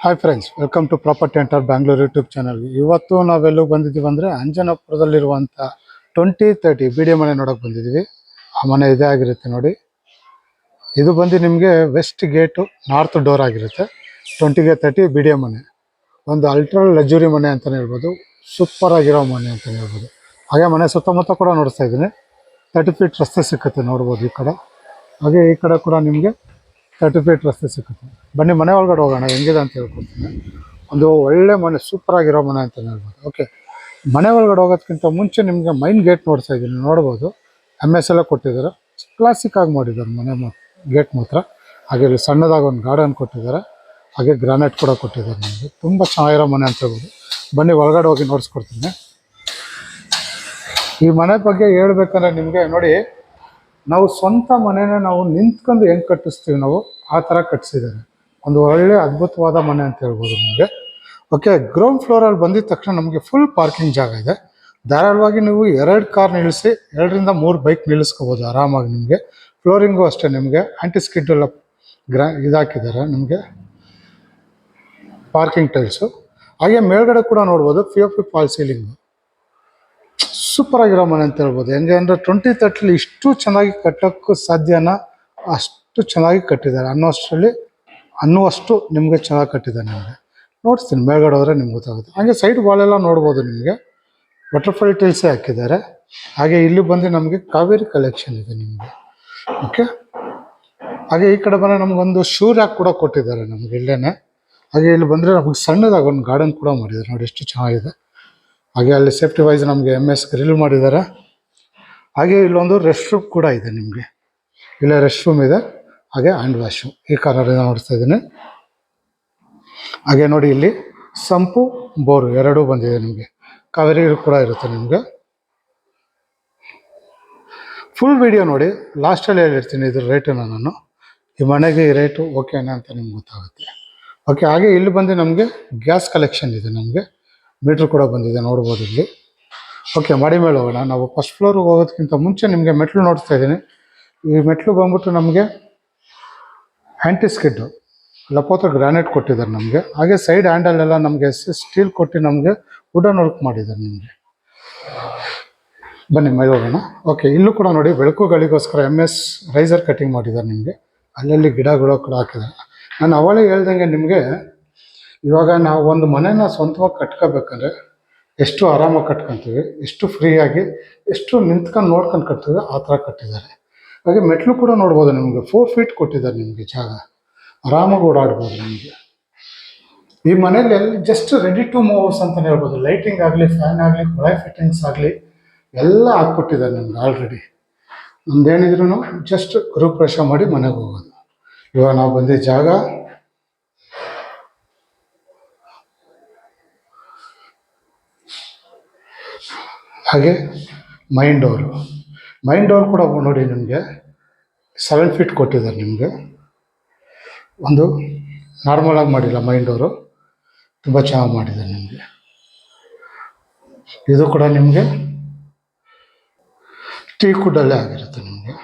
Hi friends, welcome to property enter Bangalore YouTube channel. ಇವತ್ತು ನಾವೆಲ್ಲೂ ಬಂದಿದ್ದೀವಿ ಅಂದರೆ ಅಂಜನಾಪುರದಲ್ಲಿರುವಂಥ 2030 ಬಿ ಡಿ ಮನೆ ನೋಡೋಕೆ ಬಂದಿದ್ದೀವಿ. ಆ ಮನೆ ಇದೇ ಆಗಿರುತ್ತೆ ನೋಡಿ. ಇದು ಬಂದು ನಿಮಗೆ ವೆಸ್ಟ್ ಗೇಟು ನಾರ್ತ್ ಡೋರ್ ಆಗಿರುತ್ತೆ. 2030 ಬಿ ಡಿ ಮನೆ, ಒಂದು ಅಲ್ಟ್ರಾ ಲಕ್ಸುರಿ ಮನೆ ಅಂತಲೇ ಹೇಳ್ಬೋದು. ಸೂಪರ್ ಆಗಿರೋ ಮನೆ ಅಂತಲೇ ಹೇಳ್ಬೋದು. ಹಾಗೆ ಮನೆ ಸುತ್ತಮುತ್ತ ಕೂಡ ನೋಡ್ತಾ ಇದ್ದೀನಿ. 30 ಫೀಟ್ ರಸ್ತೆ ಸಿಕ್ಕುತ್ತೆ ನೋಡ್ಬೋದು ಈ ಕಡೆ. ಹಾಗೆ ಈ ಕಡೆ ಕೂಡ ನಿಮಗೆ 30 ಫೀಟ್ ರಸ್ತೆ ಸಿಕ್ಕುತ್ತೆ. ಬನ್ನಿ ಮನೆ ಒಳಗಡೆ ಹೋಗೋಣ, ಹೆಂಗಿದೆ ಅಂತ ಹೇಳ್ಕೊಡ್ತೀನಿ. ಒಂದು ಒಳ್ಳೆ ಮನೆ, ಸೂಪರ್ ಆಗಿರೋ ಮನೆ ಅಂತಲೇ ಹೇಳ್ಬೋದು. ಓಕೆ, ಮನೆ ಒಳಗಡೆ ಹೋಗೋದಕ್ಕಿಂತ ಮುಂಚೆ ನಿಮಗೆ ಮೈನ್ ಗೇಟ್ ನೋಡ್ತಾ ಇದ್ದೀನಿ, ನೋಡ್ಬೋದು. MS ಎಲ್ಲ ಕೊಟ್ಟಿದ್ದಾರೆ, ಕ್ಲಾಸಿಕ್ ಆಗಿ ಮಾಡಿದ್ದಾರೆ ಮನೆ ಗೇಟ್ ಮಾತ್ರ. ಹಾಗೆ ಇಲ್ಲಿ ಸಣ್ಣದಾಗಿ ಒಂದು ಗಾರ್ಡನ್ ಕೊಟ್ಟಿದ್ದಾರೆ, ಹಾಗೆ ಗ್ರಾನೈಟ್ ಕೂಡ ಕೊಟ್ಟಿದ್ದಾರೆ. ನಿಮಗೆ ತುಂಬ ಚೆನ್ನಾಗಿರೋ ಮನೆ ಅಂತ ಹೇಳ್ಬೋದು. ಬನ್ನಿ ಒಳಗಡೆ ಹೋಗಿ ನೋಡಿಸ್ಕೊಡ್ತೀನಿ. ಈ ಮನೆ ಬಗ್ಗೆ ಹೇಳ್ಬೇಕಂದ್ರೆ ನಿಮಗೆ ನೋಡಿ, ನಾವು ಸ್ವಂತ ಮನೆನ ನಾವು ನಿಂತ್ಕೊಂಡು ಹೆಂಗೆ ಕಟ್ಟಿಸ್ತೀವಿ ನಾವು ಆ ಥರ ಕಟ್ಟಿಸಿದ್ದಾರೆ. ಒಂದು ಒಳ್ಳೆ ಅದ್ಭುತವಾದ ಮನೆ ಅಂತ ಹೇಳ್ಬೋದು ನಿಮಗೆ. ಓಕೆ, ಗ್ರೌಂಡ್ ಫ್ಲೋರಲ್ಲಿ ಬಂದಿದ ತಕ್ಷಣ ನಮಗೆ ಫುಲ್ ಪಾರ್ಕಿಂಗ್ ಜಾಗ ಇದೆ. ಧಾರಾಳವಾಗಿ ನೀವು 2 ಕಾರ್ ನಿಲ್ಲಿಸಿ 2ರಿಂದ 3 ಬೈಕ್ ನಿಲ್ಲಿಸ್ಕೋಬೋದು ಆರಾಮಾಗಿ. ನಿಮಗೆ ಫ್ಲೋರಿಂಗು ಅಷ್ಟೇ, ನಿಮಗೆ ಆಂಟಿ ಸ್ಕಿಡ್ ಎಲ್ಲ ಇದಾಕಿದ್ದಾರೆ ನಿಮಗೆ, ಪಾರ್ಕಿಂಗ್ ಟೈಲ್ಸು. ಹಾಗೆ ಮೇಲ್ಗಡೆ ಕೂಡ ನೋಡ್ಬೋದು POP ಫಾಲ್ ಸೀಲಿಂಗು. ಸೂಪರ್ ಆಗಿರೋ ಮನೆ ಅಂತ ಹೇಳ್ಬೋದು. ಹೆಂಗೆ ಅಂದರೆ 2030 ಇಷ್ಟು ಚೆನ್ನಾಗಿ ಕಟ್ಟೋಕ್ಕೂ ಸಾಧ್ಯನ, ಅಷ್ಟು ಚೆನ್ನಾಗಿ ಕಟ್ಟಿದ್ದಾರೆ. ಅನ್ನುವಷ್ಟು ನಿಮಗೆ ಚೆನ್ನಾಗಿ ಕಟ್ಟಿದ್ದಾರೆ. ನಿಮಗೆ ನೋಡ್ತೀನಿ ಮೇಲ್ಗಡೆ ಹೋದರೆ ನಿಮ್ಗೆ ಗೊತ್ತಾಗುತ್ತೆ. ಹಾಗೆ ಸೈಡ್ ವಾಲೆಲ್ಲ ನೋಡ್ಬೋದು, ನಿಮಗೆ ಬಟರ್ಫ್ಲೈ ಟೈಲ್ಸೇ ಹಾಕಿದ್ದಾರೆ. ಹಾಗೆ ಇಲ್ಲಿ ಬಂದು ನಮಗೆ ಕಾವೇರಿ ಕಲೆಕ್ಷನ್ ಇದೆ ನಿಮಗೆ. ಓಕೆ, ಹಾಗೆ ಈ ಕಡೆ ಬಂದರೆ ನಮಗೊಂದು ಶೂ ರ್ಯಾಕ್ ಕೂಡ ಕೊಟ್ಟಿದ್ದಾರೆ ನಮಗೆ ಇಲ್ಲೇನೆ. ಹಾಗೆ ಇಲ್ಲಿ ಬಂದರೆ ನಮಗೆ ಸಣ್ಣದಾಗಿ ಒಂದು ಗಾರ್ಡನ್ ಕೂಡ ಮಾಡಿದ್ದಾರೆ ನೋಡಿ, ಎಷ್ಟು ಚೆನ್ನಾಗಿದೆ. ಹಾಗೆ ಅಲ್ಲಿ ಸೇಫ್ಟಿ ವೈಸ್ ನಮಗೆ MS ಗ್ರಿಲ್ ಮಾಡಿದ್ದಾರೆ. ಹಾಗೆ ಇಲ್ಲೊಂದು ರೆಸ್ಟ್ ರೂಮ್ ಕೂಡ ಇದೆ ನಿಮಗೆ. ಇಲ್ಲೇ ರೆಸ್ಟ್ ರೂಮ್ ಇದೆ, ಹಾಗೆ ಹ್ಯಾಂಡ್ ವಾಶು ಈ ಕಾರಲ್ಲಿ ನೋಡ್ತಾ ಇದ್ದೀನಿ. ಹಾಗೆ ನೋಡಿ ಇಲ್ಲಿ ಸಂಪು ಬೋರು ಎರಡೂ ಬಂದಿದೆ ನಿಮಗೆ. ಕಾವೇರಿ ಕೂಡ ಇರುತ್ತೆ ನಿಮಗೆ. ಫುಲ್ ವಿಡಿಯೋ ನೋಡಿ, ಲಾಸ್ಟಲ್ಲಿ ಹೇಳಿರ್ತೀನಿ ಇದ್ರ ರೇಟನ್ನು ನಾನು. ಈ ಮನೆಗೆ ಈ ರೇಟು ಓಕೆನಾ ಅಂತ ನಿಮ್ಗೆ ಗೊತ್ತಾಗುತ್ತೆ. ಓಕೆ, ಹಾಗೆ ಇಲ್ಲಿ ಬಂದು ನಮಗೆ ಗ್ಯಾಸ್ ಕಲೆಕ್ಷನ್ ಇದೆ. ನಮಗೆ ಮೀಟ್ರ್ ಕೂಡ ಬಂದಿದೆ ನೋಡ್ಬೋದು ಇಲ್ಲಿ. ಓಕೆ, ಮಾಡಿ ಮೇಲೆ ಹೋಗೋಣ. ನಾವು ಫಸ್ಟ್ ಫ್ಲೋರ್ಗೆ ಹೋಗೋದಕ್ಕಿಂತ ಮುಂಚೆ ನಿಮಗೆ ಮೆಟ್ಲು ನೋಡ್ತಾ ಇದ್ದೀನಿ. ಈ ಮೆಟ್ಲು ಬಂದ್ಬಿಟ್ಟು ನಮಗೆ ಆ್ಯಂಟಿ ಸ್ಕಿಡ್ಡು ಲಪೋತ್ರ ಗ್ರಾನೈಟ್ ಕೊಟ್ಟಿದ್ದಾರೆ ನಮಗೆ. ಹಾಗೆ ಸೈಡ್ ಹ್ಯಾಂಡಲ್ಲೆಲ್ಲ ನಮಗೆ ಸ್ಟೀಲ್ ಕೊಟ್ಟು ನಮಗೆ ವುಡನ್ ವರ್ಕ್ ಮಾಡಿದ್ದಾರೆ ನಿಮಗೆ. ಬನ್ನಿ ಮೇಲೆ ಹೋಗೋಣ. ಓಕೆ, ಇಲ್ಲೂ ಕೂಡ ನೋಡಿ ಬೆಳಕುಗಳಿಗೋಸ್ಕರ MS ರೈಸರ್ ಕಟಿಂಗ್ ಮಾಡಿದ್ದಾರೆ ನಿಮಗೆ. ಅಲ್ಲಲ್ಲಿ ಗಿಡಗಳು ಕೂಡ ಹಾಕಿದ್ದಾರೆ. ನಾನು ಅವಳೇ ಹೇಳ್ದಂಗೆ ನಿಮಗೆ, ಇವಾಗ ನಾವು ಒಂದು ಮನೆನ ಸ್ವಂತವಾಗಿ ಕಟ್ಕೋಬೇಕಂದ್ರೆ ಎಷ್ಟು ಆರಾಮಾಗಿ ಕಟ್ಕೊತೀವಿ, ಎಷ್ಟು ಫ್ರೀಯಾಗಿ, ಎಷ್ಟು ನಿಂತ್ಕೊಂಡು ನೋಡ್ಕೊಂಡು ಕಟ್ತೀವಿ, ಆ ಥರ ಕಟ್ಟಿದ್ದಾರೆ. ಹಾಗೆ ಮೆಟ್ಲು ಕೂಡ ನೋಡ್ಬೋದು ನಿಮಗೆ 4 ಫೀಟ್ ಕೊಟ್ಟಿದ್ದಾರೆ ನಿಮಗೆ ಜಾಗ, ಆರಾಮಾಗಿ ಓಡಾಡ್ಬೋದು ನಿಮಗೆ. ಈ ಮನೇಲಿ ಜಸ್ಟ್ ರೆಡಿ ಟು ಮೂವ್ಸ್ ಅಂತಲೇ ಹೇಳ್ಬೋದು. ಲೈಟಿಂಗ್ ಆಗಲಿ, ಫ್ಯಾನ್ ಆಗಲಿ, ಕೊಳಾಯಿ ಫಿಟ್ಟಿಂಗ್ಸ್ ಆಗಲಿ ಎಲ್ಲ ಹಾಕ್ಕೊಟ್ಟಿದ್ದಾರೆ ನಿಮ್ಗೆ ಆಲ್ರೆಡಿ. ನಮ್ದೇನಿದ್ರು ಜಸ್ಟ್ ಗೃಹಪ್ರವೇಶ ಮಾಡಿ ಮನೆಗೆ ಹೋಗೋದು. ಇವಾಗ ನಾವು ಬಂದಿದ್ದ ಜಾಗ ಹಾಗೆ ಮೈನ್ ಡೋರ್ ಕೂಡ ನೋಡಿ ನಿಮಗೆ 7 ಫೀಟ್ ಕೊಟ್ಟಿದ್ದಾರೆ ನಿಮಗೆ. ಒಂದು ನಾರ್ಮಲಾಗಿ ಮಾಡಿಲ್ಲ, ಮೈನ್ ಡೋರು ತುಂಬ ಚೆನ್ನಾಗಿ ಮಾಡಿದ್ದಾರೆ ನಿಮಗೆ. ಇದು ಕೂಡ ನಿಮಗೆ ಟೀಕುಡ್ಡಲ್ಲೇ ಆಗಿರುತ್ತೆ ನಿಮಗೆ.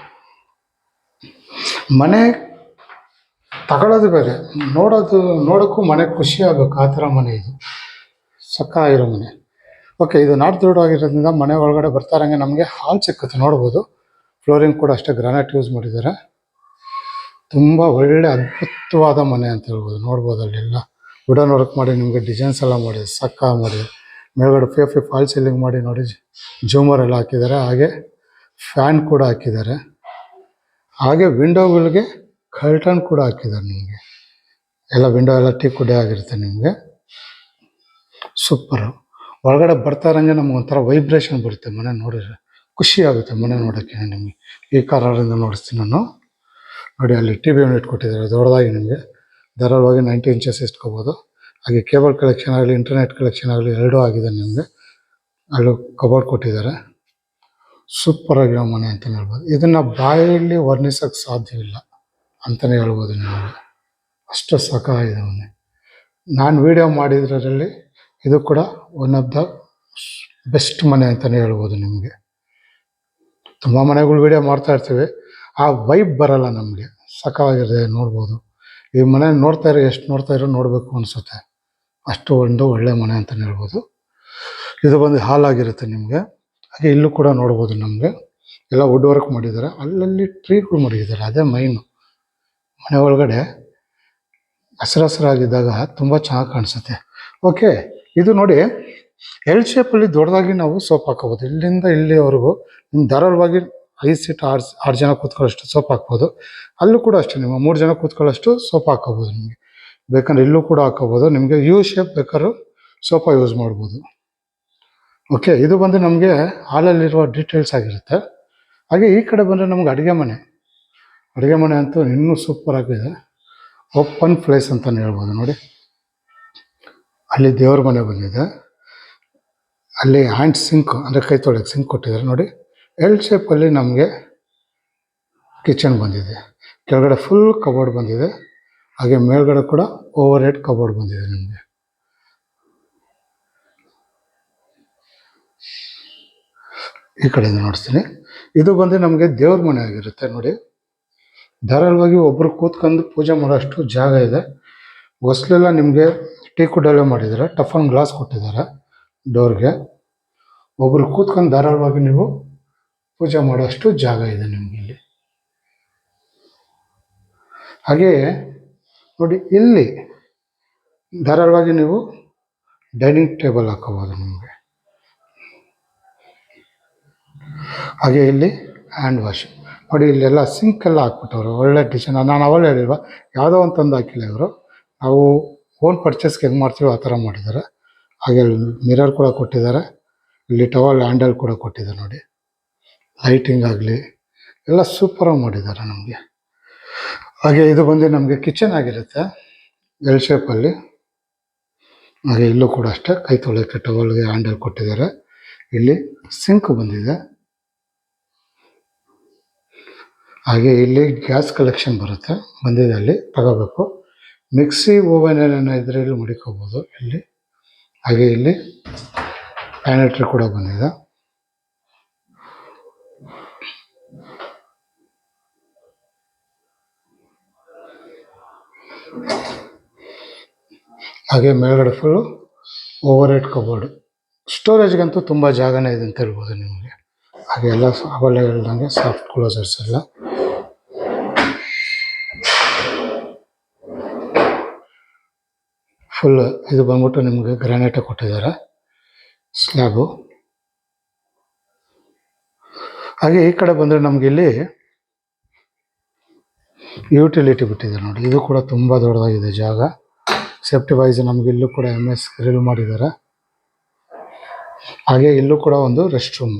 ಮನೆ ತಗೊಳ್ಳೋದು ಬೇರೆ, ನೋಡೋಕ್ಕೂ ಮನೆ ಖುಷಿ ಆಗಬೇಕು, ಆ ಥರ ಮನೆ ಇದು. ಸಕ್ಕತ್ತಾಗಿರೋ ಮನೆ. ಓಕೆ, ಇದು ನಾರ್ತ್ ರೋಡ್ ಆಗಿರೋದ್ರಿಂದ ಮನೆ ಒಳಗಡೆ ಬರ್ತಾರಂಗೆ ನಮಗೆ ಹಾಲ್ ಸಿಕ್ಕುತ್ತೆ ನೋಡ್ಬೋದು. ಫ್ಲೋರಿಂಗ್ ಕೂಡ ಅಷ್ಟೇ ಗ್ರಾನೈಟ್ ಯೂಸ್ ಮಾಡಿದ್ದಾರೆ. ತುಂಬ ಒಳ್ಳೆ ಅದ್ಭುತವಾದ ಮನೆ ಅಂತ ಹೇಳ್ಬೋದು. ನೋಡ್ಬೋದು ಅಲ್ಲೆಲ್ಲ ವುಡನ್ ವರ್ಕ್ ಮಾಡಿ ನಿಮಗೆ ಡಿಸೈನ್ಸ್ ಎಲ್ಲ ಮಾಡಿ ಸಕ್ಕತ್ತಾಗಿ ಮಾಡಿದ್ದಾರೆ. ಮೇಲ್ಗಡೆ POP ಫಾಲ್ ಸೀಲಿಂಗ್ ಮಾಡಿ ನೋಡಿ, ಜೂಮರ್ ಎಲ್ಲ ಹಾಕಿದ್ದಾರೆ. ಹಾಗೆ ಫ್ಯಾನ್ ಕೂಡ ಹಾಕಿದ್ದಾರೆ. ಹಾಗೆ ವಿಂಡೋಗಳಿಗೆ ಕರ್ಟನ್ ಕೂಡ ಹಾಕಿದ್ದಾರೆ ನಿಮಗೆ. ಎಲ್ಲ ವಿಂಡೋ ಎಲ್ಲ ಟೀಕುಡ್ಡೆ ಆಗಿರುತ್ತೆ ನಿಮಗೆ. ಸೂಪರು. ಒಳಗಡೆ ಬರ್ತಾ ಇರೋಂಗೆ ನಮ್ಗೆ ಒಂಥರ ವೈಬ್ರೇಷನ್ ಬರುತ್ತೆ ಮನೆ ನೋಡಿದ್ರೆ, ಖುಷಿ ಆಗುತ್ತೆ ಮನೆ ನೋಡೋಕ್ಕೆ. ನಿಮಗೆ ಈ ಕಾರಿಂದ ನೋಡಿಸ್ತೀನಿ ನಾನು. ನೋಡಿ ಅಲ್ಲಿ TV ಯೂನಿಟ್ ಕೊಟ್ಟಿದ್ದಾರೆ ದೊಡ್ಡದಾಗಿ ನಿಮಗೆ. ಧಾರಾಳವಾಗಿ 90 ಇಂಚಸ್ ಇಟ್ಕೋಬೋದು. ಹಾಗೆ ಕೇಬಲ್ ಕಲೆಕ್ಷನ್ ಆಗಲಿ, ಇಂಟರ್ನೆಟ್ ಕಲೆಕ್ಷನ್ ಆಗಲಿ ಎರಡೂ ಆಗಿದೆ ನಿಮಗೆ. ಅಲ್ಲೂ ಕಬೋರ್ಡ್ ಕೊಟ್ಟಿದ್ದಾರೆ. ಸೂಪರ್ ಆಗಿರೋ ಮನೆ ಅಂತಲೇ ಹೇಳ್ಬೋದು. ಇದನ್ನು ಬಾಯಲ್ಲಿ ವರ್ಣಿಸೋಕ್ಕೆ ಸಾಧ್ಯವಿಲ್ಲ ಅಂತಲೇ ಹೇಳ್ಬೋದು ನಿಮಗೆ. ಅಷ್ಟು ಸಖತ್ತಾಗಿದೆ ಮನೆ. ನಾನು ವಿಡಿಯೋ ಮಾಡಿದ್ರಲ್ಲಿ ಇದು ಕೂಡ ಒನ್ ಆಫ್ ದ ಬೆಸ್ಟ್ ಮನೆ ಅಂತಲೇ ಹೇಳ್ಬೋದು ನಿಮಗೆ. ತುಂಬ ಮನೆಗಳು ವಿಡಿಯೋ ಮಾಡ್ತಾ ಇರ್ತೀವಿ, ಆ ವೈಬ್ ಬರಲ್ಲ ನಮಗೆ. ಸಖತ್ತಾಗಿದೆ ನೋಡ್ಬೋದು. ಈ ಮನೆ ನೋಡ್ತಾ ಇರೋ ಎಷ್ಟು ನೋಡ್ತಾ ಇರೋ ನೋಡಬೇಕು ಅನಿಸುತ್ತೆ. ಅಷ್ಟು ಒಂದು ಒಳ್ಳೆ ಮನೆ ಅಂತಲೇ ಹೇಳ್ಬೋದು. ಇದು ಬಂದು ಹಾಲ್ ಆಗಿರುತ್ತೆ ನಿಮಗೆ. ಹಾಗೆ ಇಲ್ಲೂ ಕೂಡ ನೋಡ್ಬೋದು ನಮಗೆ ಎಲ್ಲ ವುಡ್ ವರ್ಕ್ ಮಾಡಿದ್ದಾರೆ. ಅಲ್ಲಲ್ಲಿ ಟ್ರೀಗಳು ಮಡಗಿದ್ದಾರೆ, ಅದೇ ಮೈನು. ಮನೆ ಒಳಗಡೆ ಹಸಿರಾಗಿದ್ದಾಗ ತುಂಬ ಚೆನ್ನಾಗಿ ಕಾಣಿಸುತ್ತೆ. ಓಕೆ, ಇದು ನೋಡಿ ಎಲ್ ಶೇಪಲ್ಲಿ ದೊಡ್ಡದಾಗಿ ನಾವು ಸೋಪ್ ಹಾಕೋಬೋದು. ಇಲ್ಲಿಂದ ಇಲ್ಲಿವರೆಗೂ ನಿಮ್ಮ ಧಾರಾಳವಾಗಿ 5 ಸೀಟ್ 6 ಜನ ಕೂತ್ಕೊಳ್ಳೋಷ್ಟು ಸೋಪ್ ಹಾಕ್ಬೋದು. ಅಲ್ಲೂ ಕೂಡ ಅಷ್ಟೇ, ನಿಮ್ಮ 3 ಜನ ಕೂತ್ಕೊಳ್ಳೋಷ್ಟು ಸೋಫಾ ಹಾಕೋಬೋದು. ನಿಮಗೆ ಬೇಕಂದ್ರೆ ಇಲ್ಲೂ ಕೂಡ ಹಾಕೋಬೋದು. ನಿಮಗೆ ಯು ಶೇಪ್ ಬೇಕಾದ್ರೂ ಸೋಫಾ ಯೂಸ್ ಮಾಡ್ಬೋದು. ಓಕೆ, ಇದು ಬಂದು ನಮಗೆ ಹಾಲಲ್ಲಿರುವ ಡೀಟೇಲ್ಸ್ ಆಗಿರುತ್ತೆ. ಹಾಗೆ ಈ ಕಡೆ ಬಂದರೆ ನಮ್ಗೆ ಅಡುಗೆ ಮನೆ ಅಂತೂ ಇನ್ನೂ ಸೂಪರ್ ಆಗಿದೆ. ಓಪನ್ ಪ್ಲೇಸ್ ಅಂತಲೇ ಹೇಳ್ಬೋದು. ನೋಡಿ, ಅಲ್ಲಿ ದೇವ್ರ ಮನೆ ಬಂದಿದೆ, ಅಲ್ಲಿ ಹ್ಯಾಂಡ್ ಸಿಂಕ್ ಅಂದರೆ ಕೈ ತೊಳೆಯೋಕ್ಕೆ ಸಿಂಕ್ ಕೊಟ್ಟಿದ್ದಾರೆ. ನೋಡಿ, ಎಲ್ ಶೇಪಲ್ಲಿ ನಮಗೆ ಕಿಚನ್ ಬಂದಿದೆ. ಕೆಳಗಡೆ ಫುಲ್ ಕಬೋರ್ಡ್ ಬಂದಿದೆ. ಹಾಗೆ ಮೇಲ್ಗಡೆ ಕೂಡ ಓವರ್ ಹೆಡ್ ಕಬೋರ್ಡ್ ಬಂದಿದೆ. ನಿಮಗೆ ಈ ಕಡೆಯಿಂದ ನೋಡ್ತೀನಿ. ಇದು ಬಂದು ನಮಗೆ ದೇವ್ರ ಮನೆ ಆಗಿರುತ್ತೆ. ನೋಡಿ, ಧಾರಾಳವಾಗಿ ಒಬ್ಬರು ಕೂತ್ಕೊಂಡು ಪೂಜೆ ಮಾಡೋಷ್ಟು ಜಾಗ ಇದೆ. ಹೊಸ್ಲೆಲ್ಲ ನಿಮಗೆ ಟೀಕುಡಲ್ಲೇ ಮಾಡಿದ್ದಾರೆ. ಟಫನ್ ಗ್ಲಾಸ್ ಕೊಟ್ಟಿದ್ದಾರೆ ಡೋರ್ಗೆ. ಒಬ್ಬರು ಕೂತ್ಕೊಂಡು ಧಾರಾಳವಾಗಿ ನೀವು ಪೂಜೆ ಮಾಡೋಷ್ಟು ಜಾಗ ಇದೆ ನಿಮಗೆ ಇಲ್ಲಿ. ಹಾಗೆಯೇ ನೋಡಿ, ಇಲ್ಲಿ ಧಾರಾಳವಾಗಿ ನೀವು ಡೈನಿಂಗ್ ಟೇಬಲ್ ಹಾಕೋಬೋದು ನಿಮಗೆ. ಹಾಗೆ ಇಲ್ಲಿ ಹ್ಯಾಂಡ್ ವಾಶ್ ನೋಡಿ, ಇಲ್ಲೆಲ್ಲ ಸಿಂಕ್ ಎಲ್ಲ ಹಾಕ್ಬಿಟ್ಟವ್ರು. ಒಳ್ಳೆ ಡಿಸೈನ್. ನಾನು ಅವಳು ಹೇಳಿಲ್ವ, ಯಾವುದೋ ಒಂದು ತಂದು ಹಾಕಿಲ್ಲ ಇವರು. ನಾವು ಓನ್ ಪರ್ಚೇಸ್ಗೆ ಹೆಂಗೆ ಮಾಡ್ತೀವೋ ಆ ಥರ ಮಾಡಿದ್ದಾರೆ. ಹಾಗೆ ಮಿರರ್ ಕೂಡ ಕೊಟ್ಟಿದ್ದಾರೆ. ಇಲ್ಲಿ ಟವಲ್ ಹ್ಯಾಂಡಲ್ ಕೂಡ ಕೊಟ್ಟಿದ್ದಾರೆ. ನೋಡಿ, ಲೈಟಿಂಗ್ ಆಗಲಿ ಎಲ್ಲ ಸೂಪರಾಗಿ ಮಾಡಿದ್ದಾರೆ ನಮಗೆ. ಹಾಗೆ ಇದು ಬಂದು ನಮಗೆ ಕಿಚನ್ ಆಗಿರುತ್ತೆ ಎಲ್ ಶೇಪಲ್ಲಿ. ಹಾಗೆ ಇಲ್ಲೂ ಕೂಡ ಅಷ್ಟೇ, ಕೈ ತೊಳೆಯೋಕ್ಕೆ ಟವಲ್ಗೆ ಹ್ಯಾಂಡಲ್ ಕೊಟ್ಟಿದ್ದಾರೆ. ಇಲ್ಲಿ ಸಿಂಕ್ ಬಂದಿದೆ. ಹಾಗೆ ಇಲ್ಲಿ ಗ್ಯಾಸ್ ಕಲೆಕ್ಷನ್ ಬಂದಿದೆ, ಅಲ್ಲಿ ತಗೋಬೇಕು. ಮಿಕ್ಸಿ ಓವನ್ ಏನೇನೋ ಇದ್ರೆ ಇಲ್ಲಿ ಮಡಿಕೋಬೋದು ಇಲ್ಲಿ. ಹಾಗೆ ಇಲ್ಲಿ ಪ್ಯಾನೆಟ್ರಿ ಕೂಡ ಬಂದಿದೆ. ಹಾಗೆ ಮೇಲ್ಗಡೆ ಫುಲ್ಲು ಓವರ್ ಹೆಡ್ ಕಬೋರ್ಡು. ಸ್ಟೋರೇಜ್ಗಂತೂ ತುಂಬ ಜಾಗನೇ ಇದೆ ಅಂತ ಹೇಳ್ಬೋದು ನಿಮಗೆ. ಹಾಗೆ ಎಲ್ಲ ಅವೆಲ್ಲ ಹೇಳ್ದಂಗೆ ಸಾಫ್ಟ್ ಕ್ಲೋಸರ್ಸ್ ಎಲ್ಲ. ಫುಲ್ ಇದು ಬಂದ್ಬಿಟ್ಟು ನಿಮಗೆ ಗ್ರಾನೈಟ್ ಕೊಟ್ಟಿದ್ದಾರೆ ಸ್ಲ್ಯಾಬು. ಹಾಗೆ ಈ ಕಡೆ ಬಂದರೆ ನಮಗೆ ಇಲ್ಲಿ ಯುಟಿಲಿಟಿ ಬಿಟ್ಟಿದ್ದಾರೆ. ನೋಡಿ, ಇದು ಕೂಡ ತುಂಬ ದೊಡ್ಡದಾಗಿದೆ ಜಾಗ. ಸೇಫ್ಟಿ ವೈಸ್ ನಮಗೆ ಇಲ್ಲೂ ಕೂಡ MS ಗ್ರಿಲ್ ಮಾಡಿದ್ದಾರೆ. ಹಾಗೆ ಇಲ್ಲೂ ಕೂಡ ಒಂದು ರೆಸ್ಟ್ ರೂಮ್.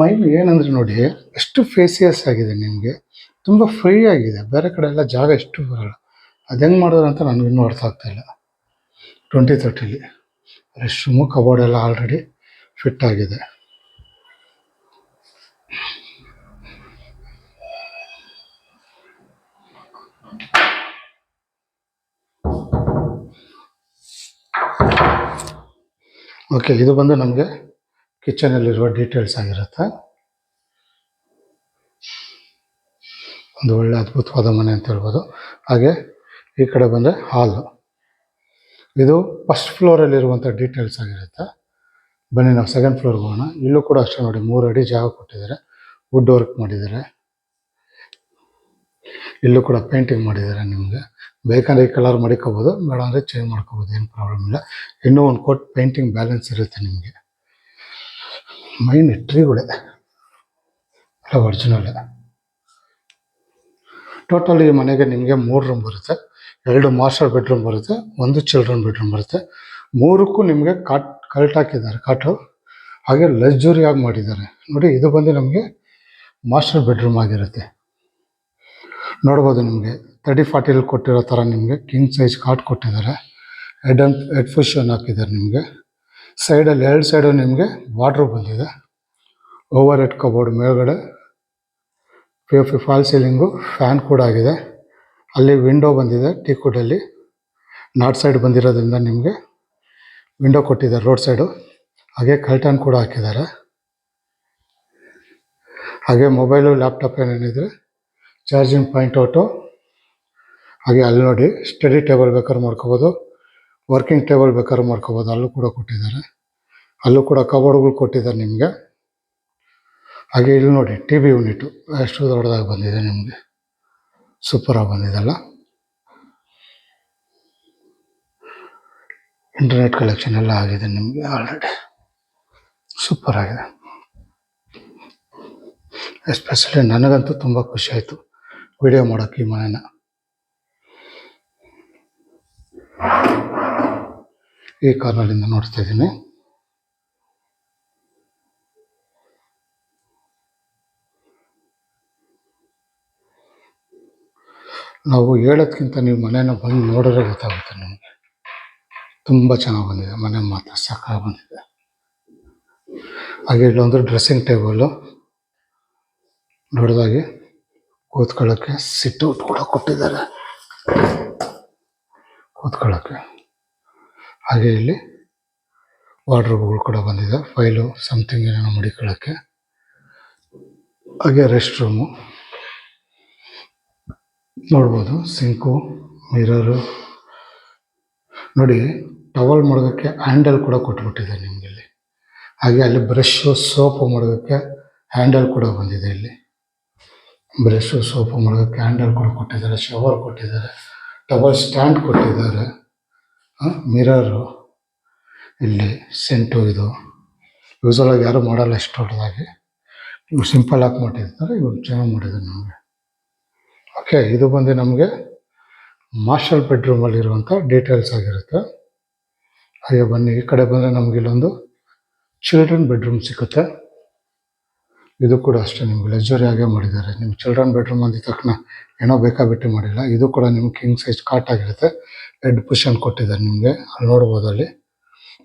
ಮೈನ್ ಏನಂದರೆ ನೋಡಿ, ಎಷ್ಟು ಫೇಸಿಯಸ್ ಆಗಿದೆ, ನಿಮಗೆ ತುಂಬ ಫ್ರೀ ಆಗಿದೆ. ಬೇರೆ ಕಡೆ ಎಲ್ಲ ಜಾಗ ಎಷ್ಟು ಬರಲ್ಲ. ಅದು ಹೆಂಗೆ ಮಾಡಿದ್ರು ಅಂತ ನನಗಿನ್ನೂ ಅರ್ಥ ಆಗ್ತಾಯಿಲ್ಲ. 2030 ರೆಸ್ಟ್ ರೂಮು, ಕಬೋರ್ಡ್ ಎಲ್ಲ ಆಲ್ರೆಡಿ ಫಿಟ್ ಆಗಿದೆ. ಓಕೆ, ಇದು ಬಂದು ನಮಗೆ ಕಿಚನಲ್ಲಿರುವ ಡೀಟೇಲ್ಸ್ ಆಗಿರುತ್ತೆ. ಒಂದು ಒಳ್ಳೆ ಅದ್ಭುತವಾದ ಮನೆ ಅಂತ ಹೇಳ್ಬೋದು. ಹಾಗೆ ಈ ಕಡೆ ಬಂದರೆ ಹಾಲು. ಇದು ಫಸ್ಟ್ ಫ್ಲೋರಲ್ಲಿರುವಂಥ ಡೀಟೇಲ್ಸ್ ಆಗಿರುತ್ತೆ. ಬನ್ನಿ ನಾವು ಸೆಕೆಂಡ್ ಫ್ಲೋರ್ಗೆ ಹೋಗೋಣ. ಇಲ್ಲೂ ಕೂಡ ಅಷ್ಟೇ ನೋಡಿ, 3 ಅಡಿ ಜಾಗ ಕೊಟ್ಟಿದ್ದಾರೆ. ವುಡ್ ವರ್ಕ್ ಮಾಡಿದ್ದಾರೆ. ಇಲ್ಲೂ ಕೂಡ ಪೇಂಟಿಂಗ್ ಮಾಡಿದ್ದಾರೆ. ನಿಮಗೆ ಬೇಕಂದರೆ ಈ ಕಲರ್ ಮಡಿಕೋಬೋದು, ಬೇಡ ಅಂದರೆ ಚೇಂಜ್ ಮಾಡ್ಕೋಬೋದು, ಏನು ಪ್ರಾಬ್ಲಮ್ ಇಲ್ಲ. ಇನ್ನೂ ಒಂದು ಕೋಟ್ ಪೇಂಟಿಂಗ್ ಬ್ಯಾಲೆನ್ಸ್ ಇರುತ್ತೆ ನಿಮಗೆ. ಮೈನ್ ಟ್ರೀಗಳೇ ಎಲ್ಲ ಒರಿಜಿನಲ್ಲೇ. ಟೋಟಲ್ ಈ ಮನೆಗೆ ನಿಮಗೆ 3 ರೂಮ್ ಬರುತ್ತೆ. 2 ಮಾಸ್ಟರ್ ಬೆಡ್ರೂಮ್ ಬರುತ್ತೆ, 1 ಚಿಲ್ಡ್ರನ್ ಬೆಡ್ರೂಮ್ ಬರುತ್ತೆ. 3ಕ್ಕೂ ನಿಮಗೆ ಕಲ್ಟ್ ಹಾಕಿದ್ದಾರೆ, ಕಾಟು. ಹಾಗೆ ಲಕ್ಸುರಿಯಾಗಿ ಮಾಡಿದ್ದಾರೆ. ನೋಡಿ, ಇದು ಬಂದು ನಮಗೆ ಮಾಸ್ಟರ್ ಬೆಡ್ರೂಮ್ ಆಗಿರುತ್ತೆ. ನೋಡ್ಬೋದು, ನಿಮಗೆ 30-40 ಕೊಟ್ಟಿರೋ ಥರ ನಿಮಗೆ ಕಿಂಗ್ ಸೈಜ್ ಕಾಟ್ ಕೊಟ್ಟಿದ್ದಾರೆ. ಹೆಡ್ ಫುಷನ್ ಹಾಕಿದ್ದಾರೆ ನಿಮಗೆ. ಸೈಡಲ್ಲಿ 2 ಸೈಡು ನಿಮಗೆ ವಾರ್ಡ್ರೋಬ್ ಬಂದಿದೆ. ಓವರ್ ಹೆಡ್ ಕಬೋರ್ಡ್ ಮೇಲ್ಗಡೆ POP ಫಾಲ್ ಸೀಲಿಂಗು, ಫ್ಯಾನ್ ಕೂಡ ಆಗಿದೆ. ಅಲ್ಲಿ ವಿಂಡೋ ಬಂದಿದೆ ಟೀಕುಡಲ್ಲಿ. ನಾರ್ತ್ ಸೈಡ್ ಬಂದಿರೋದ್ರಿಂದ ನಿಮಗೆ ವಿಂಡೋ ಕೊಟ್ಟಿದ್ದಾರೆ ರೋಡ್ ಸೈಡು. ಹಾಗೆ ಕರ್ಟನ್ ಕೂಡ ಹಾಕಿದ್ದಾರೆ. ಹಾಗೆ ಮೊಬೈಲು ಲ್ಯಾಪ್ಟಾಪ್ ಏನೇನಿದ್ರೆ ಚಾರ್ಜಿಂಗ್ ಪಾಯಿಂಟ್ ಔಟು. ಹಾಗೆ ಅಲ್ಲಿ ನೋಡಿ ಸ್ಟಡಿ ಟೇಬಲ್ ಬೇಕಾದ್ರೂ ಮಾಡ್ಕೋಬೋದು, ವರ್ಕಿಂಗ್ ಟೇಬಲ್ ಬೇಕಾದ್ರೂ ಮಾಡ್ಕೋಬೋದು. ಅಲ್ಲೂ ಕೂಡ ಕೊಟ್ಟಿದ್ದಾರೆ. ಅಲ್ಲೂ ಕೂಡ ಕಬೋರ್ಡ್ಗಳು ಕೊಟ್ಟಿದ್ದಾರೆ ನಿಮಗೆ. ಹಾಗೆ ಇಲ್ಲಿ ನೋಡಿ ಟಿ ವಿ ಯೂನಿಟು ಎಷ್ಟು ದೊಡ್ಡದಾಗಿ ಬಂದಿದೆ ನಿಮಗೆ. ಸೂಪರಾಗಿ ಬಂದಿದೆಲ್ಲ. ಇಂಟರ್ನೆಟ್ ಕಲೆಕ್ಷನ್ ಎಲ್ಲ ಆಗಿದೆ ನಿಮಗೆ ಆಲ್ರೆಡಿ. ಸೂಪರ್ ಆಗಿದೆ. ಎಸ್ಪೆಷಲಿ ನನಗಂತೂ ತುಂಬ ಖುಷಿ ಆಯಿತು ವಿಡಿಯೋ ಮಾಡೋಕ್ಕೆ ಈ ಮನೆನ. ಈ ಕಾರ್ನರಿಂದ ನೋಡ್ತಾ ಇದ್ದೀನಿ. ನಾವು ಹೇಳೋದ್ಕಿಂತ ನೀವು ಮನೇನ ಬಂದು ನೋಡಿದ್ರೆ ಗೊತ್ತಾಗುತ್ತೆ ನಿಮಗೆ. ತುಂಬ ಚೆನ್ನಾಗಿ ಬಂದಿದೆ ಮನೆ, ಮಾತ್ರ ಸಾಕಾಗಿ ಬಂದಿದೆ. ಹಾಗೆ ಇಲ್ಲೊಂದು ಡ್ರೆಸ್ಸಿಂಗ್ ಟೇಬಲು ದೊಡ್ಡದಾಗಿ ಕೂತ್ಕೊಳ್ಳೋಕ್ಕೆ ಸಿಟ್ಔಟ್ ಕೂಡ ಕೊಟ್ಟಿದ್ದಾರೆ ಕೂತ್ಕೊಳ್ಳೋಕ್ಕೆ. ಹಾಗೆ ಇಲ್ಲಿ ವಾರ್ಡ್ರೋಬ್ಗಳು ಕೂಡ ಬಂದಿದೆ, ಫೈಲು ಸಮಥಿಂಗ್ ಏನೋ ಮಡಿಕೊಳ್ಳೋಕ್ಕೆ. ಹಾಗೆ ರೆಸ್ಟ್ ರೂಮು ನೋಡ್ಬೋದು, ಸಿಂಕು, ಮಿರರು ನೋಡಿ. ಟವಲ್ ಮಾಡೋದಕ್ಕೆ ಹ್ಯಾಂಡಲ್ ಕೂಡ ಕೊಟ್ಬಿಟ್ಟಿದೆ ನಿಮಗೆ ಇಲ್ಲಿ. ಹಾಗೆ ಅಲ್ಲಿ ಬ್ರಷು ಸೋಪು ಮಾಡೋದಕ್ಕೆ ಹ್ಯಾಂಡಲ್ ಕೂಡ ಬಂದಿದೆ. ಇಲ್ಲಿ ಬ್ರಷು ಸೋಪು ಮಾಡೋದಕ್ಕೆ ಹ್ಯಾಂಡಲ್ ಕೂಡ ಕೊಟ್ಟಿದ್ದಾರೆ, ಶವರ್ ಕೊಟ್ಟಿದ್ದಾರೆ, ಟವಲ್ ಸ್ಟ್ಯಾಂಡ್ ಕೊಟ್ಟಿದ್ದಾರೆ, ಮಿರರು, ಇಲ್ಲಿ ಸೆಂಟು. ಇದು ಯೂಸಲಾಗಿ ಯಾರು ಮಾಡಲ್ಲ ಇಷ್ಟು ದೊಡ್ಡದಾಗಿ, ಇವು ಸಿಂಪಲ್ ಆಗಿ ಮಾಡಿರ್ತಾರೆ, ಇವು ಚೆನ್ನಾಗಿ ಮಾಡಿದ್ದಾರೆ ನಮಗೆ. ಓಕೆ, ಇದು ಬಂದು ನಮಗೆ ಮಾಸ್ಟರ್ ಬೆಡ್ರೂಮಲ್ಲಿರುವಂಥ ಡೀಟೇಲ್ಸ್ ಆಗಿರುತ್ತೆ. ಹಾಗೆ ಬನ್ನಿ ಈ ಕಡೆ ಬಂದರೆ ನಮಗೆ ಇಲ್ಲೊಂದು ಚಿಲ್ಡ್ರನ್ ಬೆಡ್ರೂಮ್ ಸಿಗುತ್ತೆ. ಇದು ಕೂಡ ಅಷ್ಟೇ ನಿಮ್ಗೆ ಲಕ್ಸುರಿಯಾಗೇ ಮಾಡಿದ್ದಾರೆ. ನಿಮ್ಮ ಚಿಲ್ಡ್ರನ್ ಬೆಡ್ರೂಮ್ ಅಂದಿದ ತಕ್ಷಣ ಏನೋ ಬೇಕಾಬಿಟ್ಟು ಮಾಡಿಲ್ಲ. ಇದು ಕೂಡ ನಿಮ್ಗೆ ಕಿಂಗ್ ಸೈಜ್ ಕಾಟ್ ಆಗಿರುತ್ತೆ. ಹೆಡ್ ಪುಷನ್ ಕೊಟ್ಟಿದ್ದಾರೆ ನಿಮಗೆ, ಅಲ್ಲಿ ನೋಡ್ಬೋದು. ಅಲ್ಲಿ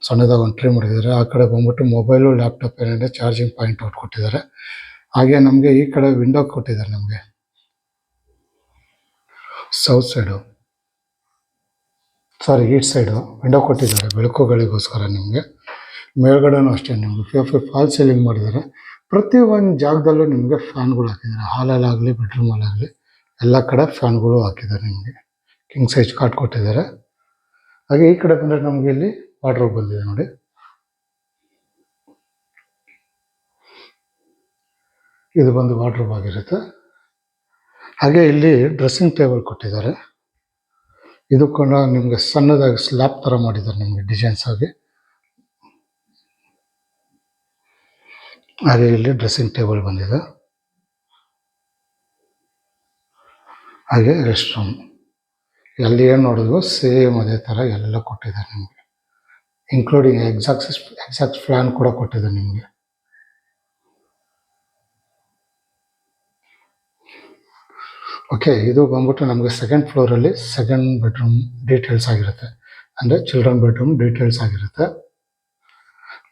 ಸಣ್ಣದಾಗ ಒಂದು ಟ್ರೀ ಮಾಡಿದ್ದಾರೆ. ಆ ಕಡೆ ಬಂದ್ಬಿಟ್ಟು ಮೊಬೈಲು, ಲ್ಯಾಪ್ಟಾಪ್ ಏನಿದೆ ಚಾರ್ಜಿಂಗ್ ಪಾಯಿಂಟ್ ಔಟ್ ಕೊಟ್ಟಿದ್ದಾರೆ. ಹಾಗೆ ನಮಗೆ ಈ ಕಡೆ ವಿಂಡೋ ಕೊಟ್ಟಿದ್ದಾರೆ. ನಮಗೆ ಸೌತ್ ಸೈಡು, ಸಾರಿ ಈಸ್ಟ್ ಸೈಡು ವಿಂಡೋ ಕೊಟ್ಟಿದ್ದಾರೆ ಬೆಳಕುಗಳಿಗೋಸ್ಕರ ನಿಮಗೆ. ಮೇಲ್ಗಡೆನೂ ಅಷ್ಟೇ ನಿಮಗೆ ಫಾಲ್ ಸೀಲಿಂಗ್ ಮಾಡಿದ್ದಾರೆ. ಪ್ರತಿ ಒಂದು ಜಾಗದಲ್ಲೂ ನಿಮಗೆ ಫ್ಯಾನ್ಗಳು ಹಾಕಿದ್ದಾರೆ. ಹಾಲಲ್ಲಾಗಲಿ ಬೆಡ್ರೂಮಲ್ಲಾಗಲಿ ಎಲ್ಲ ಕಡೆ ಫ್ಯಾನ್ಗಳು ಹಾಕಿದ್ದಾರೆ ನಿಮಗೆ. ಕಿಂಗ್ ಸೈಜ್ ಕಾಟ್ ಕೊಟ್ಟಿದ್ದಾರೆ. ಹಾಗೆ ಈ ಕಡೆ ಬಂದರೆ ನಮಗೆ ಇಲ್ಲಿ ವಾರ್ಡ್ರೋಬ್ ಬಂದಿದೆ ನೋಡಿ. ಇದು ಬಂದು ವಾರ್ಡ್ರೋಬ್ ಆಗಿರುತ್ತೆ. ಹಾಗೆ ಇಲ್ಲಿ ಡ್ರೆಸ್ಸಿಂಗ್ ಟೇಬಲ್ ಕೊಟ್ಟಿದ್ದಾರೆ. ಇದು ಕೂಡ ನಿಮಗೆ ಸಣ್ಣದಾಗಿ ಸ್ಲ್ಯಾಬ್ ಥರ ಮಾಡಿದ್ದಾರೆ ನಿಮಗೆ ಡಿಸೈನ್ಸ್ ಆಗಿ. ಹಾಗೆ ಇಲ್ಲಿ ಡ್ರೆಸ್ಸಿಂಗ್ ಟೇಬಲ್ ಬಂದಿದೆ. ಹಾಗೆ ರೆಸ್ಟ್ ರೂಮ್, ಎಲ್ಲಿ ಏನು ನೋಡಿದ್ವು ಸೇಮ್ ಅದೇ ಥರ ಎಲ್ಲ ಕೊಟ್ಟಿದ್ದಾರೆ ನಿಮಗೆ, ಇನ್ಕ್ಲೂಡಿಂಗ್ ಎಕ್ಸಾಕ್ಟ್ ಫ್ಯಾನ್ ಕೂಡ ಕೊಟ್ಟಿದ್ದಾರೆ ನಿಮಗೆ. ಓಕೆ, ಇದು ಬಂದ್ಬಿಟ್ಟು ನಮಗೆ ಸೆಕೆಂಡ್ ಫ್ಲೋರಲ್ಲಿ ಸೆಕೆಂಡ್ ಬೆಡ್ರೂಮ್ ಡೀಟೇಲ್ಸ್ ಆಗಿರುತ್ತೆ, ಅಂದರೆ ಚಿಲ್ಡ್ರನ್ ಬೆಡ್ರೂಮ್ ಡೀಟೇಲ್ಸ್ ಆಗಿರುತ್ತೆ.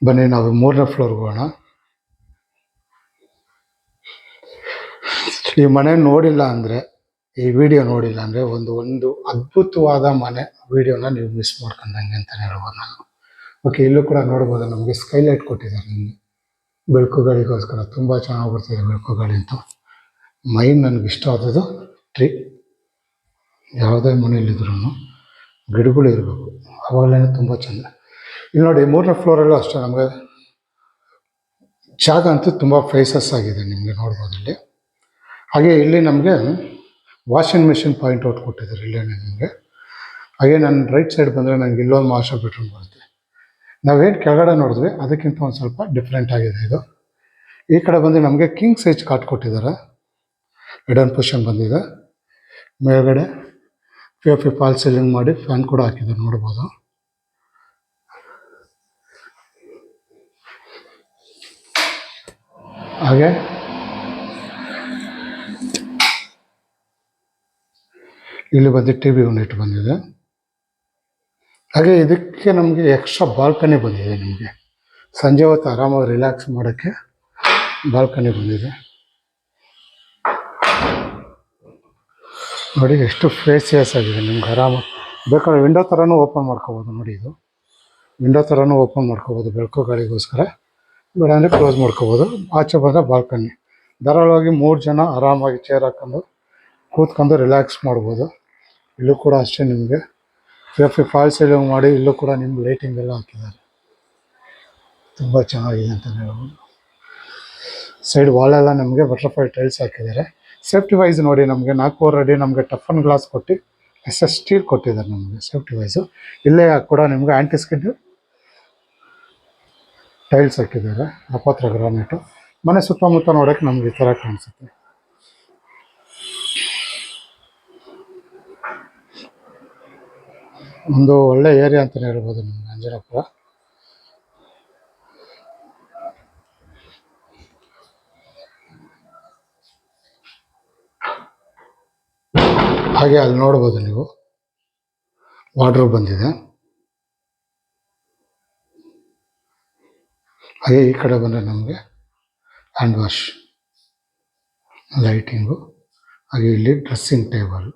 ಬನ್ನಿ ನಾವು 3ನೇ ಫ್ಲೋರ್ಗೆ ಹೋಗೋಣ. ಈ ಮನೆ ನೋಡಿಲ್ಲ ಅಂದರೆ, ಈ ವಿಡಿಯೋ ನೋಡಿಲ್ಲ ಅಂದರೆ ಒಂದು ಅದ್ಭುತವಾದ ಮನೆ ವಿಡಿಯೋನ ನೀವು ಮಿಸ್ ಮಾಡ್ಕೊಂಡಂಗೆ ಅಂತಲೇ ಹೇಳ್ಬೋದು ನಾನು. ಓಕೆ, ಇಲ್ಲೂ ಕೂಡ ನೋಡ್ಬೋದು ನಮಗೆ ಸ್ಕೈಲೈಟ್ ಕೊಟ್ಟಿದ್ದಾರೆ ನಿಮಗೆ ಬೆಳಕುಗಳಿಗೋಸ್ಕರ. ತುಂಬ ಚೆನ್ನಾಗಿ ಬರ್ತಿದೆ ಬೆಳಕುಗಳು ಅಂತ. ಮೈನ್ ನನಗೆ ಇಷ್ಟ ಆದದ್ದು ಟ್ರೀ. ಯಾವುದೇ ಮನೆಯಲ್ಲಿದ್ರೂ ಗಿಡಗಳು ಇರಬೇಕು, ಅವಾಗಲೇ ತುಂಬ ಚೆಂದ. ಇಲ್ಲಿ ನೋಡಿ 3ನೇ ಫ್ಲೋರಲ್ಲೂ ಅಷ್ಟೇ ನಮಗೆ ಜಾಗ ಅಂತೂ ತುಂಬ ಫೇಸಸ್ ಆಗಿದೆ ನಿಮಗೆ ನೋಡ್ಬೋದು ಇಲ್ಲಿ. ಹಾಗೆ ಇಲ್ಲಿ ನಮಗೆ ವಾಷಿಂಗ್ ಮಿಷಿನ್ ಪಾಯಿಂಟ್ ಔಟ್ ಕೊಟ್ಟಿದ್ದಾರೆ ಇಲ್ಲೇ ನಿಮಗೆ. ಹಾಗೆ ನಾನು ರೈಟ್ ಸೈಡ್ ಬಂದರೆ ನನಗೆ ಇಲ್ಲೊಂದು ಮಾಸ್ಟರ್ ಬೆಡ್ರೂಮ್ ಬರುತ್ತೆ. ನಾವೇನು ಕೆಳಗಡೆ ನೋಡಿದ್ವಿ ಅದಕ್ಕಿಂತ ಒಂದು ಸ್ವಲ್ಪ ಡಿಫ್ರೆಂಟ್ ಆಗಿದೆ ಇದು. ಈ ಕಡೆ ಬಂದು ನಮಗೆ ಕಿಂಗ್ ಸೈಜ್ ಕಾಟ್ ಕೊಟ್ಟಿದ್ದಾರೆ, ಹಿಡನ್ ಪೊಸಿಷನ್ ಬಂದಿದೆ. ಮೇಲ್ಗಡೆ POP ಫಾಲ್ ಸೀಲಿಂಗ್ ಮಾಡಿ ಫ್ಯಾನ್ ಕೂಡ ಹಾಕಿದ್ದಾರೆ ನೋಡ್ಬೋದು. ಹಾಗೆ ಇಲ್ಲಿ ಬಂದು TV ಯೂನಿಟ್ ಬಂದಿದೆ. ಹಾಗೆ ಇದಕ್ಕೆ ನಮಗೆ ಎಕ್ಸ್ಟ್ರಾ ಬಾಲ್ಕನಿ ಬಂದಿದೆ. ನಿಮಗೆ ಸಂಜೆ ಹೊತ್ತು ಆರಾಮಾಗಿ ರಿಲ್ಯಾಕ್ಸ್ ಮಾಡೋಕ್ಕೆ ಬಾಲ್ಕನಿ ಬಂದಿದೆ ನೋಡಿ. ಎಷ್ಟು ಫೇಸಿಯಸ್ ಆಗಿದೆ, ನಿಮ್ಗೆ ಆರಾಮಾಗಿ ಬೇಕಾದ್ರೆ ವಿಂಡೋ ಥರನೂ ಓಪನ್ ಮಾಡ್ಕೋಬೋದು ನೋಡಿ. ಇದು ವಿಂಡೋ ಥರನೂ ಓಪನ್ ಮಾಡ್ಕೋಬೋದು ಬೆಳಕು ಗಾಳಿಗೋಸ್ಕರ, ಬೇಡ ಅಂದರೆ ಕ್ಲೋಸ್ ಮಾಡ್ಕೋಬೋದು. ಆಚೆ ಬಂದರೆ ಬಾಲ್ಕನಿ, ಧಾರಾಳವಾಗಿ 3 ಜನ ಆರಾಮಾಗಿ ಚೇರ್ ಹಾಕೊಂಡು ಕೂತ್ಕೊಂಡು ರಿಲ್ಯಾಕ್ಸ್ ಮಾಡ್ಬೋದು. ಇಲ್ಲೂ ಕೂಡ ಅಷ್ಟೇ ನಿಮಗೆ ಪಿ ಫಾಲ್ ಸೀಲಿಂಗ್ ಮಾಡಿ ಇಲ್ಲೂ ಕೂಡ ನಿಮ್ಗೆ ಲೈಟಿಂಗ್ ಎಲ್ಲ ಹಾಕಿದ್ದಾರೆ. ತುಂಬ ಚೆನ್ನಾಗಿದೆ ಅಂತಲೇ ಹೇಳ್ಬೋದು. ಸೈಡ್ ವಾಲೆಲ್ಲ ನಮಗೆ ಬಟರ್ಫ್ಲೈ ಟೈಲ್ಸ್ ಹಾಕಿದ್ದಾರೆ. ಸೇಫ್ಟಿ ವೈಸ್ ನೋಡಿ ನಮಗೆ 4 ಅಡಿ ನಮಗೆ ಟಫನ್ ಗ್ಲಾಸ್ ಕೊಟ್ಟು SS ಸ್ಟೀಲ್ ಕೊಟ್ಟಿದ್ದಾರೆ ನಮಗೆ ಸೇಫ್ಟಿ ವೈಸು. ಇಲ್ಲೇ ಕೂಡ ನಿಮಗೆ ಆ್ಯಂಟಿ ಸ್ಕಿಡ್ ಟೈಲ್ಸ್ ಹಾಕಿದ್ದಾರೆ. ಅಪಾತ್ರ ಗ್ರಾನೈಟು. ಮನೆ ಸುತ್ತಮುತ್ತ ನೋಡೋಕ್ಕೆ ನಮ್ಗೆ ಈ ಥರ ಕಾಣಿಸುತ್ತೆ. ಒಂದು ಒಳ್ಳೆ ಏರಿಯಾ ಅಂತಲೇ ಹೇಳ್ಬೋದು ನಿಮ್ಗೆ ಅಂಜನಾಪುರ. ಹಾಗೆ ಅಲ್ಲಿ ನೋಡ್ಬೋದು ನೀವು ವಾರ್ಡ್ರೋಬ್ ಬಂದಿದೆ. ಹಾಗೆ ಈ ಕಡೆ ಬಂದರೆ ನಮಗೆ ಹ್ಯಾಂಡ್ ವಾಶ್, ಲೈಟಿಂಗು, ಹಾಗೆ ಇಲ್ಲಿ ಡ್ರೆಸ್ಸಿಂಗ್ ಟೇಬಲ್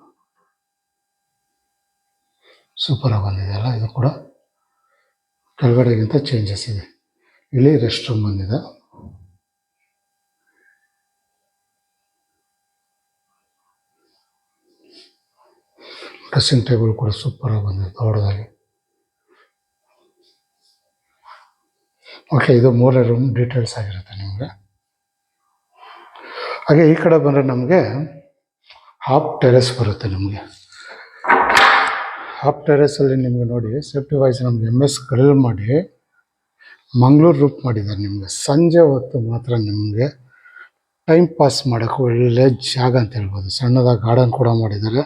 ಸೂಪರಾಗಿ ಬಂದಿದೆ ಅಲ್ಲ. ಇದು ಕೂಡ ಕೆಳಗಡೆಗಿಂತ ಚೇಂಜಸ್ ಇದೆ. ಇಲ್ಲಿ ರೆಸ್ಟ್ ರೂಮ್ ಬಂದಿದೆ. ಡ್ರೆಸ್ಸಿಂಗ್ ಟೇಬಲ್ ಕೂಡ ಸೂಪರಾಗಿ ಬಂದಿದೆ ದೊಡ್ಡದಾಗಿ. ಓಕೆ, ಇದು 3ನೇ ರೂಮ್ ಡೀಟೇಲ್ಸ್ ಆಗಿರುತ್ತೆ ನಿಮಗೆ. ಹಾಗೆ ಈ ಕಡೆ ಬಂದರೆ ನಮಗೆ ಹಾಫ್ ಟೆರೆಸ್ ಬರುತ್ತೆ. ನಿಮಗೆ ಹಾಫ್ ಟೆರೆಸಲ್ಲಿ ನಿಮಗೆ ನೋಡಿ ಸೇಫ್ಟಿ ವೈಸ್ ನಮಗೆ MS ಗ್ರಿಲ್ ಮಾಡಿ ಮಂಗಳೂರು ರೂಟ್ ಮಾಡಿದ್ದಾರೆ. ನಿಮಗೆ ಸಂಜೆ ಹೊತ್ತು ಮಾತ್ರ ನಿಮಗೆ ಟೈಮ್ ಪಾಸ್ ಮಾಡೋಕ್ಕೆ ಒಳ್ಳೆ ಜಾಗ ಅಂತ ಹೇಳ್ಬೋದು. ಸಣ್ಣದಾಗಿ ಗಾರ್ಡನ್ ಕೂಡ ಮಾಡಿದ್ದಾರೆ.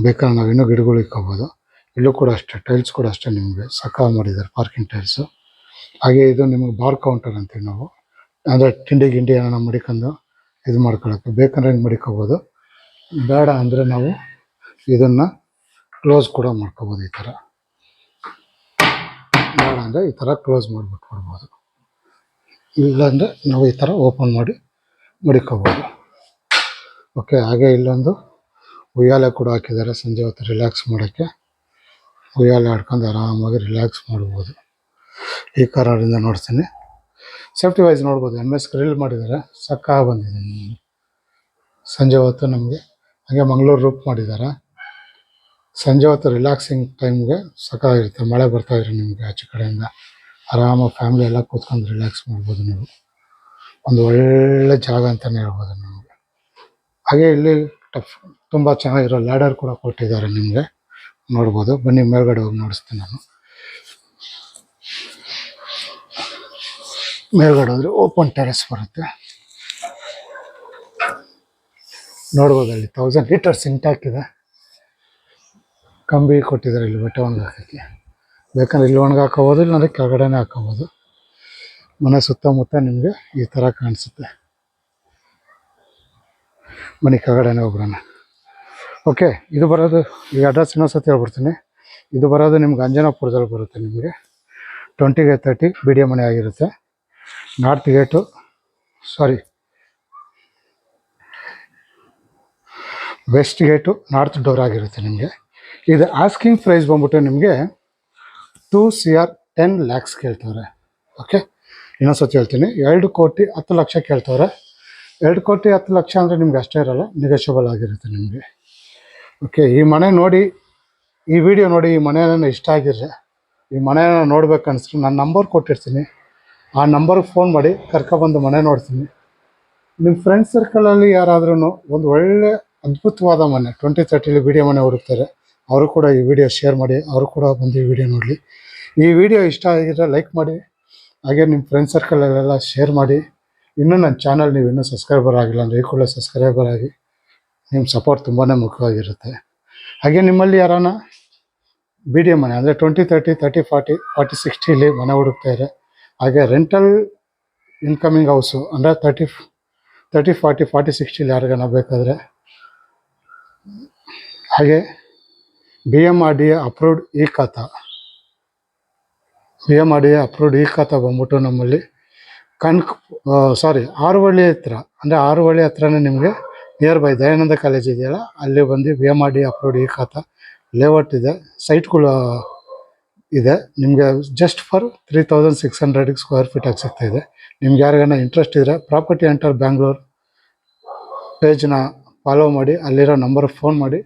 ಬೇಕಾದ್ರೆ ನಾವು ಇನ್ನೂ ಗಿಡಗಳು ಇಕ್ಕೋಬೋದು. ಇಲ್ಲೂ ಕೂಡ ಅಷ್ಟೇ ಟೈಲ್ಸ್ ಕೂಡ ಅಷ್ಟೇ ನಿಮಗೆ ಸಕ್ಕ ಮಾಡಿದ್ದಾರೆ, ಪಾರ್ಕಿಂಗ್ ಟೈಲ್ಸು. ಹಾಗೆ ಇದು ನಿಮಗೆ ಬಾರ್ ಕೌಂಟರ್ ಅಂತೀವಿ ನಾವು. ಅಂದರೆ ತಿಂಡಿ ಗಿಂಡಿ ಏನಾರ ಮಡಿಕೊಂಡು ಇದು ಮಾಡ್ಕೊಳ್ಳೋಕ್ಕೆ ಬೇಕಂದ್ರೆ ಹಿಂಗೆ ಮಡಿಕೋಬೋದು. ಬೇಡ ಅಂದರೆ ನಾವು ಇದನ್ನು ಕ್ಲೋಸ್ ಕೂಡ ಮಾಡ್ಕೋಬೋದು. ಈ ಥರ ಬೇಡ ಅಂದರೆ ಈ ಥರ ಕ್ಲೋಸ್ ಮಾಡಿಬಿಟ್ಟು ಕೊಡ್ಬೋದು. ಇಲ್ಲಾಂದರೆ ನಾವು ಈ ಥರ ಓಪನ್ ಮಾಡಿ ಮಡಿಕೋಬೋದು. ಓಕೆ, ಹಾಗೆ ಇಲ್ಲೊಂದು ಉಯ್ಯಾಲೆ ಕೂಡ ಹಾಕಿದ್ದಾರೆ. ಸಂಜೆ ಹೊತ್ತು ರಿಲ್ಯಾಕ್ಸ್ ಮಾಡೋಕ್ಕೆ ಉಯ್ಯಾಲೆ ಆಡ್ಕೊಂಡು ಆರಾಮಾಗಿ ರಿಲ್ಯಾಕ್ಸ್ ಮಾಡ್ಬೋದು. ಈ ಕಾರಿಂದ ನೋಡ್ತೀನಿ. ಸೇಫ್ಟಿ ವೈಸ್ ನೋಡ್ಬೋದು MS ಗ್ರಿಲ್ ಮಾಡಿದ್ದಾರೆ. ಸಕ್ಕ ಬಂದಿದೆ ನಿಮಗೆ ಸಂಜೆ ಹೊತ್ತು ನಮಗೆ. ಹಾಗೆ ಮಂಗಳೂರು ರೂಪ್ ಮಾಡಿದ್ದಾರೆ. ಸಂಜೆ ಹೊತ್ತು ರಿಲ್ಯಾಕ್ಸಿಂಗ್ ಟೈಮ್ಗೆ ಸಕ್ಕಾಗಿರುತ್ತೆ. ಮಳೆ ಬರ್ತಾಯಿದ್ರೆ ನಿಮಗೆ ಆಚೆ ಕಡೆಯಿಂದ ಆರಾಮಾಗಿ ಫ್ಯಾಮಿಲಿ ಎಲ್ಲ ಕೂತ್ಕೊಂಡು ರಿಲ್ಯಾಕ್ಸ್ ಮಾಡ್ಬೋದು. ನೀವು ಒಂದು ಒಳ್ಳೆ ಜಾಗ ಅಂತಲೇ ಹೇಳ್ಬೋದು ನಿಮಗೆ. ಹಾಗೆ ಇಲ್ಲಿ ತುಂಬ ಚೆನ್ನಾಗಿರೋ ಲ್ಯಾಡರ್ ಕೂಡ ಕೊಟ್ಟಿದ್ದಾರೆ ನಿಮಗೆ, ನೋಡ್ಬೋದು. ಬನ್ನಿ ಮೇಲ್ಗಡೆ ಹೋಗಿ ನೋಡಿಸ್ತೀನಿ ನಾನು. ಮೇಲ್ಗಡೆ ಹೋದರೆ ಓಪನ್ ಟೆರೆಸ್ ಬರುತ್ತೆ. ನೋಡ್ಬೋದು ಅಲ್ಲಿ 1000 ಲೀಟರ್ ಸಿಂಟ್ಯಾಕ್ ಇದೆ. ಕಂಬಿ ಕೊಟ್ಟಿದ್ದಾರೆ ಇಲ್ಲಿ ಬಟ್ಟೆ ಒಣಗಾಕೋಕ್ಕೆ. ಬೇಕಂದ್ರೆ ಇಲ್ಲಿ ಒಣಗಾಕೋಬೋದು, ಇಲ್ಲಾಂದರೆ ಕೆಳಗಡೆನೇ ಹಾಕೋಬೋದು. ಮನೆ ಸುತ್ತಮುತ್ತ ನಿಮಗೆ ಈ ಥರ ಕಾಣಿಸುತ್ತೆ. ಮನೆ ಕೆಳಗಡೆನೇ ಹೋಗ್ಬಿಡೋಣ. ಓಕೆ, ಇದು ಬರೋದು ಈ ಅಡ್ರೆಸ್ ಇನ್ನೊಂದ್ಸತಿ ಹೇಳ್ಬಿಡ್ತೀನಿ. ಇದು ಬರೋದು ನಿಮ್ಗೆ ಅಂಜನಾಪುರದಲ್ಲಿ ಬರುತ್ತೆ. ನಿಮಗೆ 20x30 BDA ಮನೆ ಆಗಿರುತ್ತೆ. North gate west gate north door ಆಗಿರುತ್ತೆ ನಿಮಗೆ. ಇದು ಆಸ್ಕಿಂಗ್ ಪ್ರೈಸ್ ಬಂದ್ಬಿಟ್ಟು ನಿಮಗೆ 2 CR 10 lakhs ಕೇಳ್ತವ್ರೆ. ಓಕೆ, ಇನ್ನೊಂದ್ಸತಿ ಹೇಳ್ತೀನಿ, 2 ಕೋಟಿ 10 ಲಕ್ಷ ಕೇಳ್ತವ್ರೆ. 2 ಕೋಟಿ 10 ಲಕ್ಷ ಅಂದರೆ ನಿಮ್ಗೆ ಅಷ್ಟೇ ಇರೋಲ್ಲ, ನೆಗೋಷಿಯಬಲ್ ಆಗಿರುತ್ತೆ ನಿಮಗೆ. ಓಕೆ, ಈ ಮನೆ ನೋಡಿ, ಈ ವಿಡಿಯೋ ನೋಡಿ ಈ ಮನೆಯನ್ನು ಇಷ್ಟ ಆಗಿದ್ರೆ, ಈ ಮನೆಯನ್ನು ನೋಡ್ಬೇಕನ್ನಿಸ್ರು ನಾನು ನಂಬರ್ ಕೊಟ್ಟಿರ್ತೀನಿ. ಆ ನಂಬರ್ಗೆ ಫೋನ್ ಮಾಡಿ ಕರ್ಕೊಬಂದು ಮನೆ ನೋಡ್ತೀನಿ. ನಿಮ್ಮ ಫ್ರೆಂಡ್ಸ್ ಸರ್ಕಲಲ್ಲಿ ಯಾರಾದ್ರೂ ಒಂದು ಒಳ್ಳೆ ಅದ್ಭುತವಾದ ಮನೆ 2030 BDA ಮನೆ ಹುಡುಕ್ತಾರೆ, ಅವರು ಕೂಡ ಈ ವಿಡಿಯೋ ಶೇರ್ ಮಾಡಿ, ಅವರು ಕೂಡ ಬಂದು ಈ ವಿಡಿಯೋ ನೋಡಲಿ. ಈ ವಿಡಿಯೋ ಇಷ್ಟ ಆಗಿದ್ರೆ ಲೈಕ್ ಮಾಡಿ, ಹಾಗೆ ನಿಮ್ಮ ಫ್ರೆಂಡ್ಸ್ ಸರ್ಕಲಲ್ಲೆಲ್ಲ ಶೇರ್ ಮಾಡಿ. ಇನ್ನೂ ನನ್ನ ಚಾನಲ್ ನೀವು ಇನ್ನೂ ಸಬ್ಸ್ಕ್ರೈಬರ್ ಆಗಿಲ್ಲ ಅಂದರೆ ಈ ಕೂಡಲೇ ಸಬ್ಸ್ಕ್ರೈಬರ್ ಆಗಿ. ನಿಮ್ಮ ಸಪೋರ್ಟ್ ತುಂಬಾ ಮುಖ್ಯವಾಗಿರುತ್ತೆ. ಹಾಗೆ ನಿಮ್ಮಲ್ಲಿ ಯಾರಾನ BDA ಮನೆ ಅಂದರೆ 2030, 30, 40, 40, 60 ಮನೆ ಹುಡುಕ್ತಾರೆ. ಹಾಗೆ ರೆಂಟಲ್ ಇನ್ಕಮಿಂಗ್ ಹೌಸು ಅಂದರೆ 30, 40, 40, 60 ಯಾರಿಗಾನ ಬೇಕಾದರೆ, ಹಾಗೆ BMRDA ಅಪ್ರೂವ್ಡ್ ಈ ಖಾತಾ, BMRDA ಅಪ್ರೂವ್ಡ್ ಈ ಖಾತಾ ಬಂದ್ಬಿಟ್ಟು ನಮ್ಮಲ್ಲಿ ಆರುವಳ್ಳಿ ಹತ್ರ, ಅಂದರೆ ಆರುವಳ್ಳಿ ಹತ್ರನೇ ನಿಮಗೆ ನಿಯರ್ ಬೈ ದಯಾನಂದ ಕಾಲೇಜ್ ಇದೆಯಲ್ಲ, ಅಲ್ಲಿ ಬಂದು BMRDA ಅಪ್ರೂವ್ಡ್ ಈ ಖಾತಾ ಲೇಔಟ್ ಇದೆ. ಸೈಟ್ಗಳು ಇದೆ ನಿಮಗೆ ಜಸ್ಟ್ ಫಾರ್ 3600 ಸ್ಕ್ವೇರ್ ಫೀಟ್ ಆಗಿ ಸಿಗ್ತಾಯಿದೆ. ನಿಮ್ಗೆ ಯಾರಿಗಾನ ಇಂಟ್ರೆಸ್ಟ್ ಇದ್ದರೆ ಪ್ರಾಪರ್ಟಿ ಎಂಟರ್ ಬ್ಯಾಂಗ್ಳೂರ್ ಪೇಜ್ನ ಫಾಲೋ ಮಾಡಿ, ಅಲ್ಲಿರೋ ನಂಬರ್ಗೆ ಫೋನ್ ಮಾಡಿ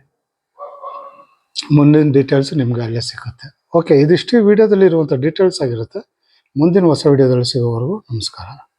ಮುಂದಿನ ಡೀಟೇಲ್ಸ್ ನಿಮ್ಗೆ ಅಲ್ಲೇ ಸಿಗುತ್ತೆ. ಓಕೆ, ಇದಿಷ್ಟು ವಿಡಿಯೋದಲ್ಲಿ ಇರುವಂಥ ಡೀಟೇಲ್ಸ್ ಆಗಿರುತ್ತೆ. ಮುಂದಿನ ಹೊಸ ವಿಡಿಯೋದಲ್ಲಿ ಸಿಗೋವರೆಗೂ ನಮಸ್ಕಾರ.